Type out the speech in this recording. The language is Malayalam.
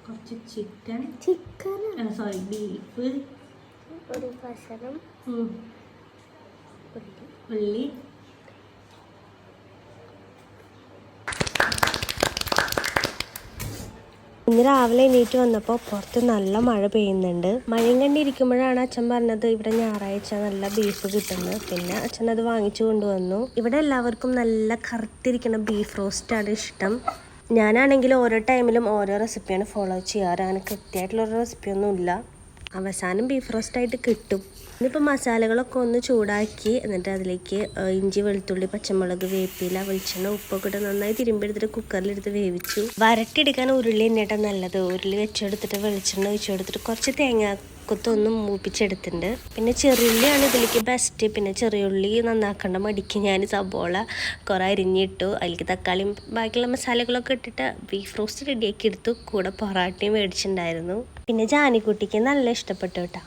കുറച്ച് ചിക്കൻ, സോറി ബീഫ്, ഒരു കഷണം ഉള്ളി, ഇന്ന് രാവിലെ എണീറ്റ് വന്നപ്പോൾ പുറത്ത് നല്ല മഴ പെയ്യുന്നുണ്ട്. മഴയും കണ്ടിരിക്കുമ്പോഴാണ് അച്ഛൻ പറഞ്ഞത് ഇവിടെ ഞായറാഴ്ച നല്ല ബീഫ് കിട്ടുന്നത്. പിന്നെ അച്ഛൻ അത് വാങ്ങിച്ചു കൊണ്ടുവന്നു. ഇവിടെ എല്ലാവർക്കും നല്ല കറുത്തിരിക്കുന്ന ബീഫ് റോസ്റ്റാണ് ഇഷ്ടം. ഞാനാണെങ്കിൽ ഓരോ ടൈമിലും ഓരോ റെസിപ്പിയാണ് ഫോളോ ചെയ്യാറ്. അങ്ങനെ കൃത്യമായിട്ടുള്ളൊരു റെസിപ്പിയൊന്നും ഇല്ല. അവസാനം ബീഫ് റോസ്റ്റായിട്ട് കിട്ടും. ഇന്നിപ്പോൾ മസാലകളൊക്കെ ഒന്ന് ചൂടാക്കി എന്നിട്ട് അതിലേക്ക് ഇഞ്ചി, വെളുത്തുള്ളി, പച്ചമുളക്, വേപ്പില, വെളിച്ചെണ്ണ, ഉപ്പൊക്കെ ഇട്ട് നന്നായി തിരുമ്പെടുത്തിട്ട് കുക്കറിലെടുത്ത് വേവിച്ചു. വരട്ടിയെടുക്കാൻ ഉരുളി തന്നെയാട്ടോ നല്ലത്. ഉരുളി വെച്ചെടുത്തിട്ട് വെളിച്ചെണ്ണ ഒഴിച്ചെടുത്തിട്ട് കുറച്ച് തേങ്ങാക്കൊത്തൊന്നും മൂപ്പിച്ചെടുത്തിട്ടുണ്ട്. പിന്നെ ചെറിയുള്ളിയാണ് ഇതിലേക്ക് ബെസ്റ്റ്. പിന്നെ ചെറിയുള്ളി നന്നാക്കേണ്ട മടിക്ക് ഞാൻ സബോള കുറേ അരിഞ്ഞിട്ടു. അതിലേക്ക് തക്കാളിയും ബാക്കിയുള്ള മസാലകളൊക്കെ ഇട്ടിട്ട് ബീഫ് റോസ്റ്റ് റെഡിയാക്കി എടുത്തു. കൂടെ പൊറാട്ടയും മേടിച്ചിട്ടുണ്ടായിരുന്നു. പിന്നെ ജാനിക്കുട്ടിക്ക് നല്ല ഇഷ്ടപ്പെട്ടു കേട്ടോ.